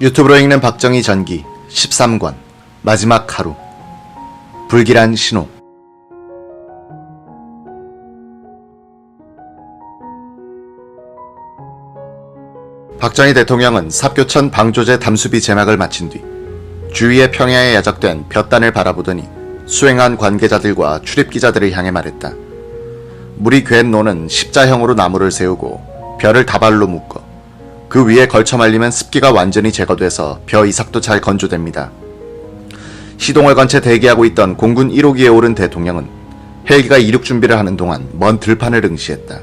유튜브로 읽는 박정희 전기 13권 마지막 하루. 불길한 신호. 박정희 대통령은 삽교천 방조제 담수비 제막을 마친 뒤 주위의 평야에 야적된 볕단을 바라보더니 수행한 관계자들과 출입기자들을 향해 말했다. 물이 괜 노는 십자형으로 나무를 세우고 벼를 다발로 묶어 그 위에 걸쳐 말리면 습기가 완전히 제거돼서 벼 이삭도 잘 건조됩니다. 시동을 건 채 대기하고 있던 공군 1호기에 오른 대통령은 헬기가 이륙 준비를 하는 동안 먼 들판을 응시했다.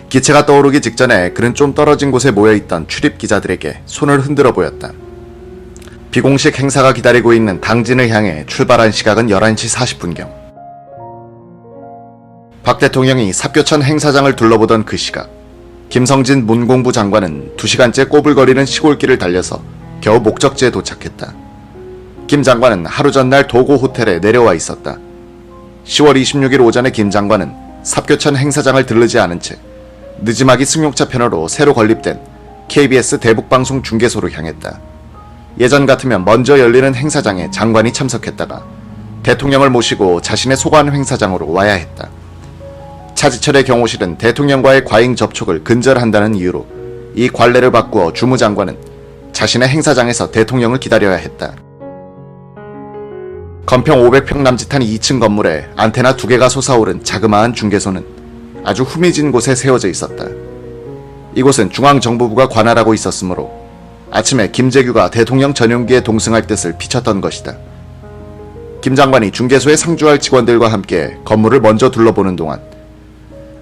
기체가 떠오르기 직전에 그는 좀 떨어진 곳에 모여있던 출입기자들에게 손을 흔들어 보였다. 비공식 행사가 기다리고 있는 당진을 향해 출발한 시각은 11시 40분경. 박 대통령이 삽교천 행사장을 둘러보던 그 시각, 김성진 문공부 장관은 2시간째 꼬불거리는 시골길을 달려서 겨우 목적지에 도착했다. 김 장관은 하루 전날 도고 호텔에 내려와 있었다. 10월 26일 오전에 김 장관은 삽교천 행사장을 들르지 않은 채 늦지막이 승용차 편으로 새로 건립된 KBS 대북방송 중계소로 향했다. 예전 같으면 먼저 열리는 행사장에 장관이 참석했다가 대통령을 모시고 자신의 소관 행사장으로 와야 했다. 차지철의 경호실은 대통령과의 과잉 접촉을 근절한다는 이유로 이 관례를 바꾸어 주무장관은 자신의 행사장에서 대통령을 기다려야 했다. 건평 500평 남짓한 2층 건물에 안테나 2개가 솟아오른 자그마한 중계소는 아주 후미진 곳에 세워져 있었다. 이곳은 중앙정보부가 관할하고 있었으므로 아침에 김재규가 대통령 전용기에 동승할 뜻을 비쳤던 것이다. 김 장관이 중계소에 상주할 직원들과 함께 건물을 먼저 둘러보는 동안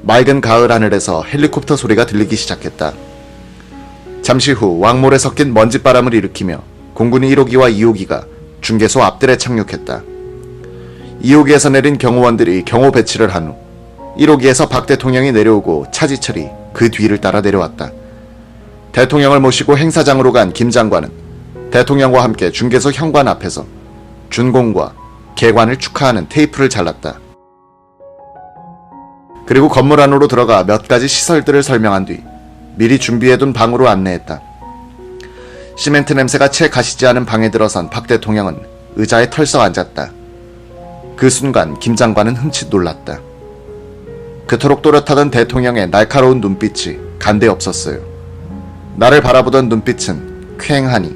맑은 가을 하늘에서 헬리콥터 소리가 들리기 시작했다. 잠시 후 왕몰에 섞인 먼지바람을 일으키며 공군 1호기와 2호기가 중계소 앞뜰에 착륙했다. 2호기에서 내린 경호원들이 경호 배치를 한 후 1호기에서 박 대통령이 내려오고 차지철이 그 뒤를 따라 내려왔다. 대통령을 모시고 행사장으로 간 김 장관은 대통령과 함께 중계소 현관 앞에서 준공과 개관을 축하하는 테이프를 잘랐다. 그리고 건물 안으로 들어가 몇 가지 시설들을 설명한 뒤 미리 준비해둔 방으로 안내했다. 시멘트 냄새가 채 가시지 않은 방에 들어선 박 대통령은 의자에 털썩 앉았다. 그 순간 김 장관은 흠칫 놀랐다. 그토록 또렷하던 대통령의 날카로운 눈빛이 간데 없었어요. 나를 바라보던 눈빛은 쾌행하니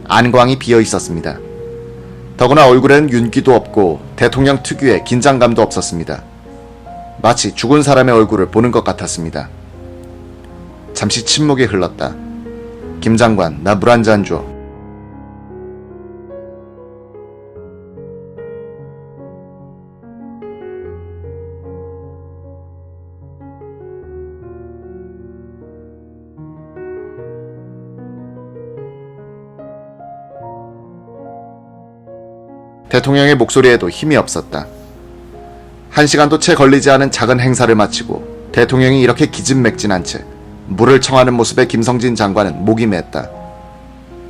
안광이 비어 있었습니다. 더구나 얼굴에는 윤기도 없고 대통령 특유의 긴장감도 없었습니다. 마치 죽은 사람의 얼굴을 보는 것 같았습니다. 잠시 침묵이 흘렀다. 김 장관, 나 물 한 잔 줘. 대통령의 목소리에도 힘이 없었다. 1시간도 채 걸리지 않은 작은 행사를 마치고 대통령이 이렇게 기진맥진한 채 물을 청하는 모습에 김성진 장관은 목이 맸다.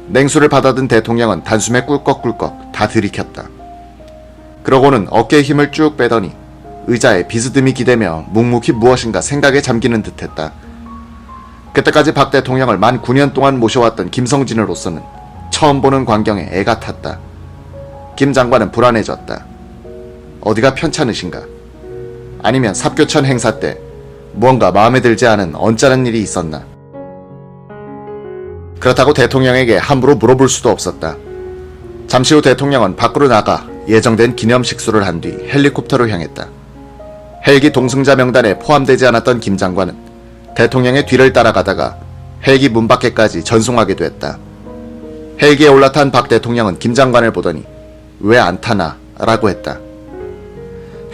냉수를 받아든 대통령은 단숨에 꿀꺽꿀꺽 다 들이켰다. 그러고는 어깨에 힘을 쭉 빼더니 의자에 비스듬히 기대며 묵묵히 무엇인가 생각에 잠기는 듯했다. 그때까지 박 대통령을 만 9년 동안 모셔왔던 김성진으로서는 처음 보는 광경에 애가 탔다. 김 장관은 불안해졌다. 어디가 편찮으신가? 아니면 삽교천 행사 때 무언가 마음에 들지 않은 언짢은 일이 있었나? 그렇다고 대통령에게 함부로 물어볼 수도 없었다. 잠시 후 대통령은 밖으로 나가 예정된 기념식수를 한 뒤 헬리콥터로 향했다. 헬기 동승자 명단에 포함되지 않았던 김 장관은 대통령의 뒤를 따라가다가 헬기 문 밖에까지 전송하게 됐다. 헬기에 올라탄 박 대통령은 김 장관을 보더니 왜 안 타나? 라고 했다.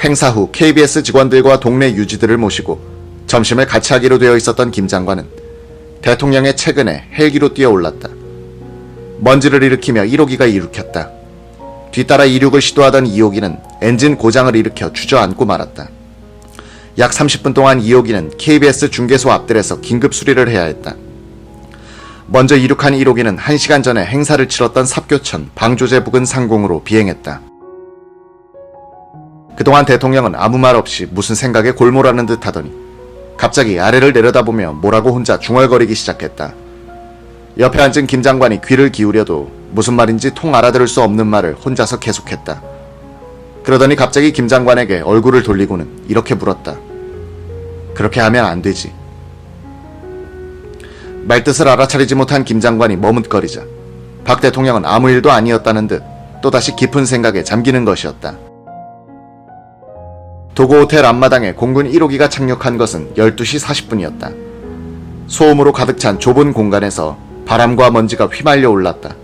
행사 후 KBS 직원들과 동네 유지들을 모시고 점심을 같이 하기로 되어 있었던 김 장관은 대통령의 최근에 헬기로 뛰어올랐다. 먼지를 일으키며 1호기가 이륙했다. 뒤따라 이륙을 시도하던 2호기는 엔진 고장을 일으켜 주저앉고 말았다. 약 30분 동안 2호기는 KBS 중계소 앞뜰에서 긴급 수리를 해야 했다. 먼저 이륙한 1호기는 1시간 전에 행사를 치렀던 삽교천 방조제 부근 상공으로 비행했다. 그동안 대통령은 아무 말 없이 무슨 생각에 골몰하는 듯 하더니 갑자기 아래를 내려다보며 뭐라고 혼자 중얼거리기 시작했다. 옆에 앉은 김 장관이 귀를 기울여도 무슨 말인지 통 알아들을 수 없는 말을 혼자서 계속했다. 그러더니 갑자기 김 장관에게 얼굴을 돌리고는 이렇게 물었다. 그렇게 하면 안 되지. 말뜻을 알아차리지 못한 김 장관이 머뭇거리자 박 대통령은 아무 일도 아니었다는 듯 또다시 깊은 생각에 잠기는 것이었다. 도고호텔 앞마당에 공군 1호기가 착륙한 것은 12시 40분이었다. 소음으로 가득 찬 좁은 공간에서 바람과 먼지가 휘말려 올랐다.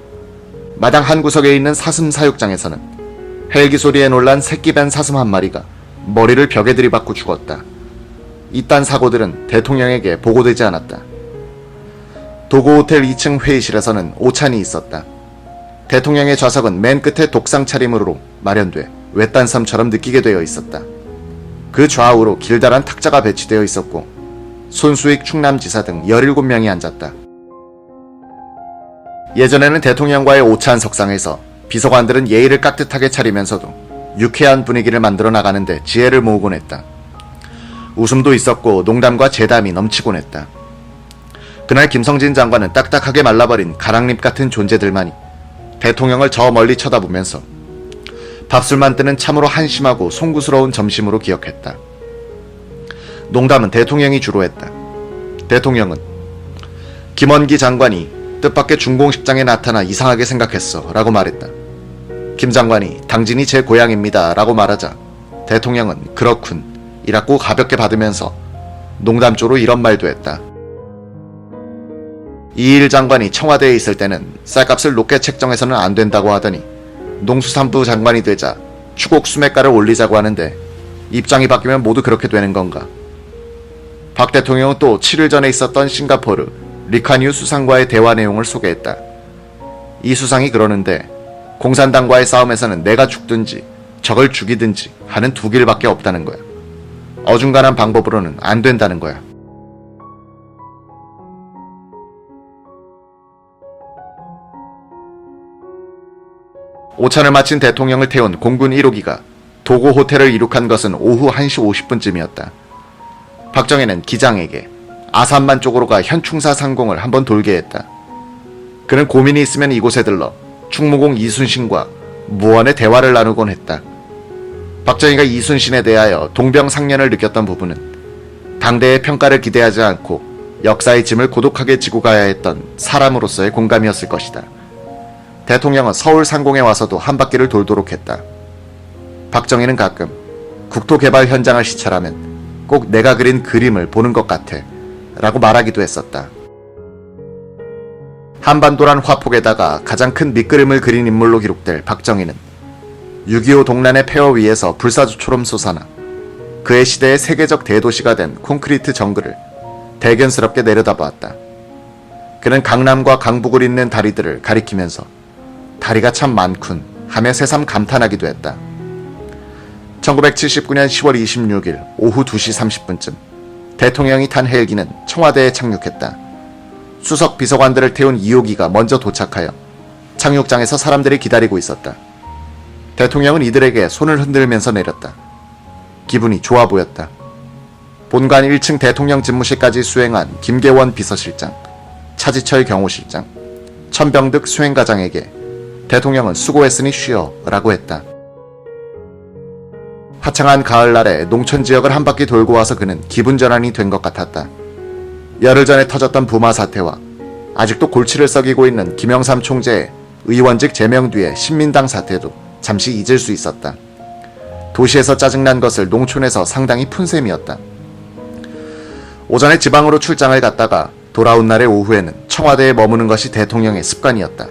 마당 한 구석에 있는 사슴 사육장에서는 헬기 소리에 놀란 새끼 뱀 사슴 한 마리가 머리를 벽에 들이받고 죽었다. 이딴 사고들은 대통령에게 보고되지 않았다. 도고호텔 2층 회의실에서는 오찬이 있었다. 대통령의 좌석은 맨 끝에 독상 차림으로 마련돼 외딴 섬처럼 느끼게 되어 있었다. 그 좌우로 길다란 탁자가 배치되어 있었고 손수익 충남지사 등 17명이 앉았다. 예전에는 대통령과의 오찬 석상에서 비서관들은 예의를 깍듯하게 차리면서도 유쾌한 분위기를 만들어 나가는데 지혜를 모으곤 했다. 웃음도 있었고 농담과 재담이 넘치곤 했다. 그날 김성진 장관은 딱딱하게 말라버린 가랑잎 같은 존재들만이 대통령을 저 멀리 쳐다보면서 밥술만 뜨는 참으로 한심하고 송구스러운 점심으로 기억했다. 농담은 대통령이 주로 했다. 대통령은 김원기 장관이 뜻밖의 중공식장에 나타나 이상하게 생각했어 라고 말했다. 김 장관이 당진이 제 고향입니다 라고 말하자 대통령은 그렇군 이라고 가볍게 받으면서 농담조로 이런 말도 했다. 이일 장관이 청와대에 있을 때는 쌀값을 높게 책정해서는 안 된다고 하더니 농수산부 장관이 되자 추곡 수매가를 올리자고 하는데 입장이 바뀌면 모두 그렇게 되는 건가? 박 대통령은 또 7일 전에 있었던 싱가포르 리카뉴 수상과의 대화 내용을 소개했다. 이 수상이 그러는데 공산당과의 싸움에서는 내가 죽든지 적을 죽이든지 하는 두 길밖에 없다는 거야. 어중간한 방법으로는 안 된다는 거야. 오찬을 마친 대통령을 태운 공군 1호기가 도고 호텔을 이륙한 것은 오후 1시 50분쯤이었다. 박정희는 기장에게 아산만 쪽으로 가 현충사 상공을 한번 돌게 했다. 그는 고민이 있으면 이곳에 들러 충무공 이순신과 무언의 대화를 나누곤 했다. 박정희가 이순신에 대하여 동병상련을 느꼈던 부분은 당대의 평가를 기대하지 않고 역사의 짐을 고독하게 지고 가야 했던 사람으로서의 공감이었을 것이다. 대통령은 서울 상공에 와서도 한 바퀴를 돌도록 했다. 박정희는 가끔 국토개발 현장을 시찰하면 꼭 내가 그린 그림을 보는 것 같아 라고 말하기도 했었다. 한반도란 화폭에다가 가장 큰 밑그림을 그린 인물로 기록될 박정희는 6.25 동란의 폐허 위에서 불사조처럼 솟아나 그의 시대의 세계적 대도시가 된 콘크리트 정글을 대견스럽게 내려다보았다. 그는 강남과 강북을 잇는 다리들을 가리키면서 다리가 참 많군 하며 새삼 감탄하기도 했다. 1979년 10월 26일 오후 2시 30분쯤 대통령이 탄 헬기는 청와대에 착륙했다. 수석 비서관들을 태운 2호기가 먼저 도착하여 착륙장에서 사람들이 기다리고 있었다. 대통령은 이들에게 손을 흔들면서 내렸다. 기분이 좋아 보였다. 본관 1층 대통령 집무실까지 수행한 김계원 비서실장, 차지철 경호실장, 천병득 수행과장에게 대통령은 수고했으니 쉬어 라고 했다. 화창한 가을날에 농촌지역을 한 바퀴 돌고 와서 그는 기분전환이 된 것 같았다. 열흘 전에 터졌던 부마 사태와 아직도 골치를 썩이고 있는 김영삼 총재의 의원직 제명 뒤의 신민당 사태도 잠시 잊을 수 있었다. 도시에서 짜증난 것을 농촌에서 상당히 푼 셈이었다. 오전에 지방으로 출장을 갔다가 돌아온 날의 오후에는 청와대에 머무는 것이 대통령의 습관이었다.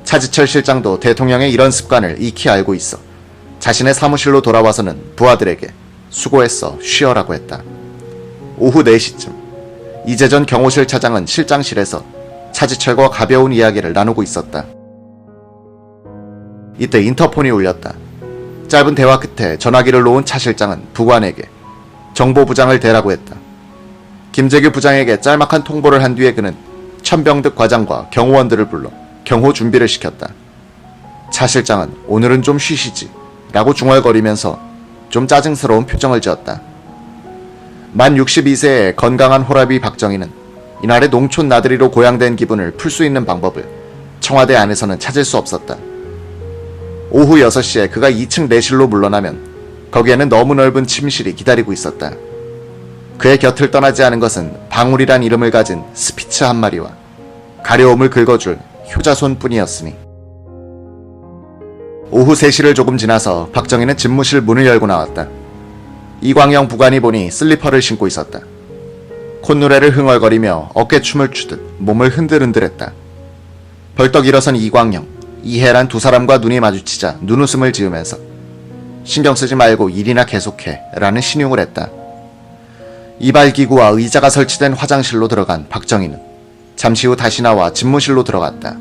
차지철 실장도 대통령의 이런 습관을 익히 알고 있어 자신의 사무실로 돌아와서는 부하들에게 수고했어, 쉬어라고 했다. 오후 4시쯤 이재전 경호실 차장은 실장실에서 차지철과 가벼운 이야기를 나누고 있었다. 이때 인터폰이 울렸다. 짧은 대화 끝에 전화기를 놓은 차 실장은 부관에게 정보부장을 대라고 했다. 김재규 부장에게 짤막한 통보를 한 뒤에 그는 천병득 과장과 경호원들을 불러 경호 준비를 시켰다. 차 실장은 오늘은 좀 쉬시지 라고 중얼거리면서 좀 짜증스러운 표정을 지었다. 만 62세의 건강한 호라비 박정희는 이날의 농촌 나들이로 고향된 기분을 풀 수 있는 방법을 청와대 안에서는 찾을 수 없었다. 오후 6시에 그가 2층 내실로 물러나면 거기에는 너무 넓은 침실이 기다리고 있었다. 그의 곁을 떠나지 않은 것은 방울이란 이름을 가진 스피츠 한 마리와 가려움을 긁어줄 효자손뿐이었으니. 오후 3시를 조금 지나서 박정희는 집무실 문을 열고 나왔다. 이광영 부관이 보니 슬리퍼를 신고 있었다. 콧노래를 흥얼거리며 어깨춤을 추듯 몸을 흔들흔들했다. 벌떡 일어선 이광영, 이해란 두 사람과 눈이 마주치자 눈웃음을 지으면서 신경 쓰지 말고 일이나 계속해 라는 신용을 했다. 이발기구와 의자가 설치된 화장실로 들어간 박정희는 잠시 후 다시 나와 집무실로 들어갔다.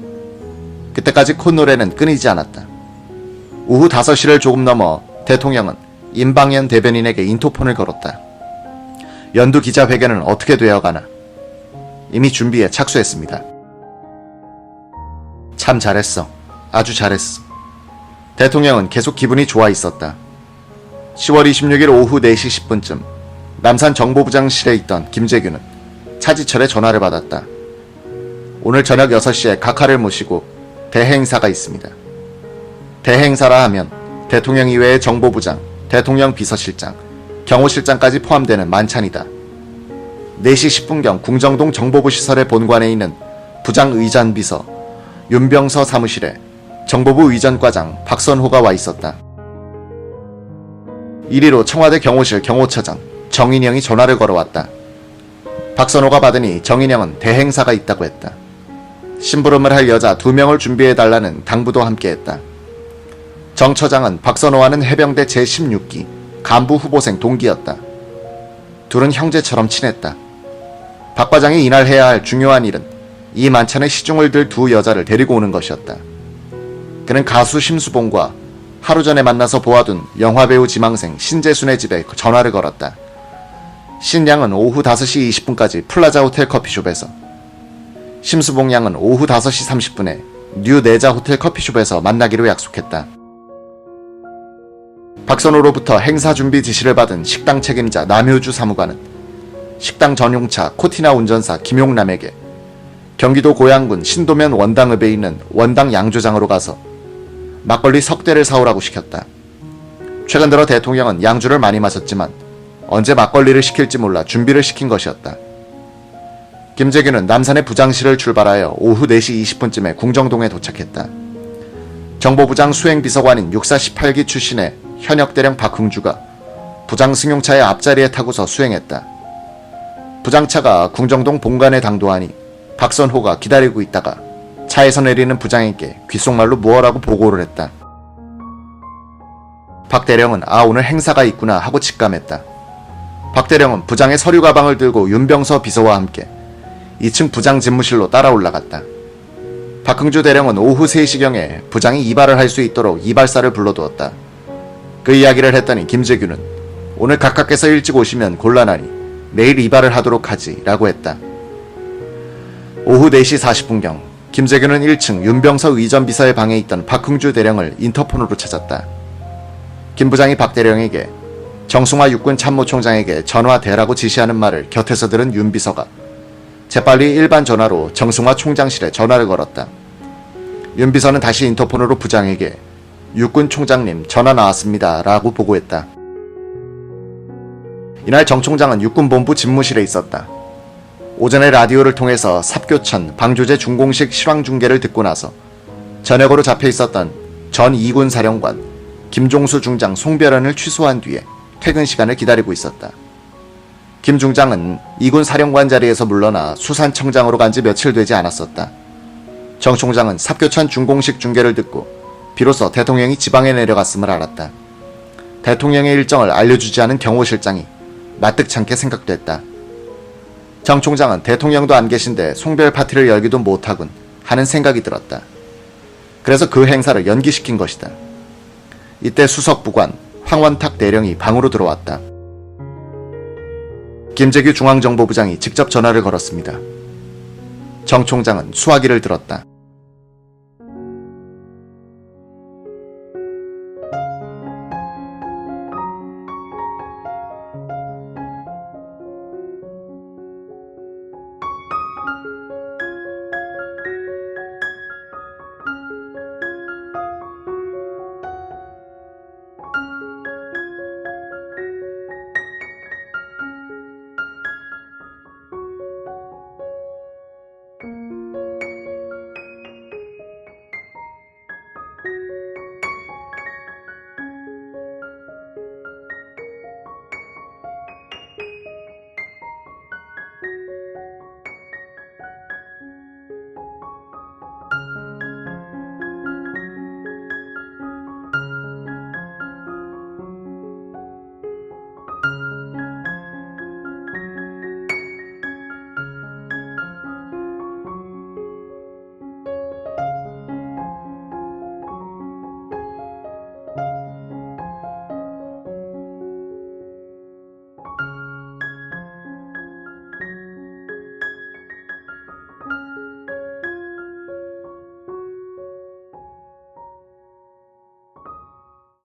그때까지 콧노래는 끊이지 않았다. 오후 5시를 조금 넘어 대통령은 임방현 대변인에게 인터폰을 걸었다. 연두 기자회견은 어떻게 되어가나? 이미 준비에 착수했습니다. 참 잘했어. 아주 잘했어. 대통령은 계속 기분이 좋아 있었다. 10월 26일 오후 4시 10분쯤 남산 정보부장실에 있던 김재규는 차지철의 전화를 받았다. 오늘 저녁 6시에 각하를 모시고 대행사가 있습니다. 대행사라 하면 대통령 이외의 정보부장, 대통령 비서실장, 경호실장까지 포함되는 만찬이다. 4시 10분경 궁정동 정보부 시설의 본관에 있는 부장의전비서 윤병서 사무실에 정보부 의전과장 박선호가 와 있었다. 이리로 청와대 경호실 경호처장 정인영이 전화를 걸어왔다. 박선호가 받으니 정인영은 대행사가 있다고 했다. 심부름을 할 여자 2명을 준비해달라는 당부도 함께했다. 정 처장은 박선호와는 해병대 제16기 간부 후보생 동기였다. 둘은 형제처럼 친했다. 박 과장이 이날 해야 할 중요한 일은 이 만찬에 시중을 들 두 여자를 데리고 오는 것이었다. 그는 가수 심수봉과 하루 전에 만나서 보아둔 영화배우 지망생 신재순의 집에 전화를 걸었다. 신양은 오후 5시 20분까지 플라자 호텔 커피숍에서, 심수봉 양은 오후 5시 30분에 뉴 내자 호텔 커피숍에서 만나기로 약속했다. 박선호로부터 행사 준비 지시를 받은 식당 책임자 남효주 사무관은 식당 전용차 코티나 운전사 김용남에게 경기도 고양군 신도면 원당읍에 있는 원당 양조장으로 가서 막걸리 석 대를 사오라고 시켰다. 최근 들어 대통령은 양주를 많이 마셨지만 언제 막걸리를 시킬지 몰라 준비를 시킨 것이었다. 김재규는 남산의 부장실을 출발하여 오후 4시 20분쯤에 궁정동에 도착했다. 정보부장 수행비서관인 육사 18기 출신의 현역대령 박흥주가 부장 승용차의 앞자리에 타고서 수행했다. 부장차가 궁정동 본관에 당도하니 박선호가 기다리고 있다가 차에서 내리는 부장에게 귓속말로 무엇라고 보고를 했다. 박 대령은 오늘 행사가 있구나 하고 직감했다. 박 대령은 부장의 서류 가방을 들고 윤병서 비서와 함께 2층 부장 집무실로 따라 올라갔다. 박흥주 대령은 오후 3시경에 부장이 이발을 할 수 있도록 이발사를 불러두었다. 그 이야기를 했더니 김재규는 오늘 각하께서 일찍 오시면 곤란하니 내일 이발을 하도록 하지 라고 했다. 오후 4시 40분경 김재규는 1층 윤병서 의전비서의 방에 있던 박흥주 대령을 인터폰으로 찾았다. 김 부장이 박 대령에게 정승화 육군 참모총장에게 전화대라고 지시하는 말을 곁에서 들은 윤 비서가 재빨리 일반 전화로 정승화 총장실에 전화를 걸었다. 윤 비서는 다시 인터폰으로 부장에게 육군 총장님 전화 나왔습니다 라고 보고했다. 이날 정 총장은 육군본부 집무실에 있었다. 오전에 라디오를 통해서 삽교천 방조제 중공식 실황중계를 듣고 나서 저녁으로 잡혀 있었던 전 2군 사령관 김종수 중장 송별원을 취소한 뒤에 퇴근 시간을 기다리고 있었다. 김 중장은 2군 사령관 자리에서 물러나 수산청장으로 간 지 며칠 되지 않았었다. 정 총장은 삽교천 중공식 중계를 듣고 비로소 대통령이 지방에 내려갔음을 알았다. 대통령의 일정을 알려주지 않은 경호실장이 마뜩찮게 생각됐다. 정 총장은 대통령도 안 계신데 송별 파티를 열기도 못하군 하는 생각이 들었다. 그래서 그 행사를 연기시킨 것이다. 이때 수석부관 황원탁 대령이 방으로 들어왔다. 김재규 중앙정보부장이 직접 전화를 걸었습니다. 정 총장은 수화기를 들었다.